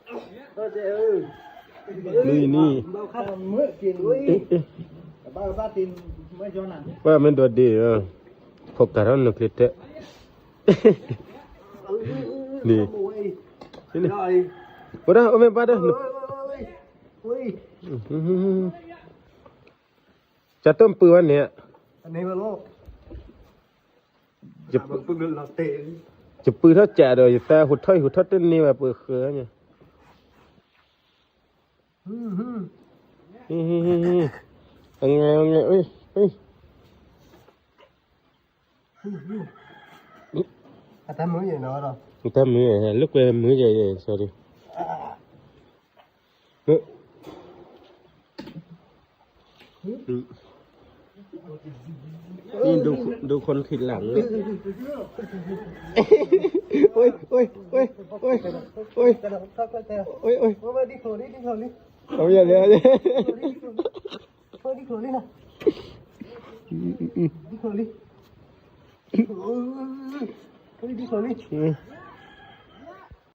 นี่bao khát mới tiền đuôi bao tiền mới cho nè ว่ามันตัวดีพบแต่เราหนุกลิดเตะนี่นี่ว่าได้โอ้ไม่ป้าเด้อจะต้มปืนวันนี้ anh này mà lo จะ ปืนเราเตะ จะปืนเท่าแจ๋เด้อแต่หุดถ้อยหุดทอดต้นนี่ว่าปืนเขือเนี่ยยังไงเอ้ยta mới vậy nó rồi người ta mới lúc về mới vậy sorry นี่ดูคนผิดหลังเลยโอ้ยđi khổ điเอาอย่างเนี้ย đi khổ đi nào đi khổ đi đi khổ đi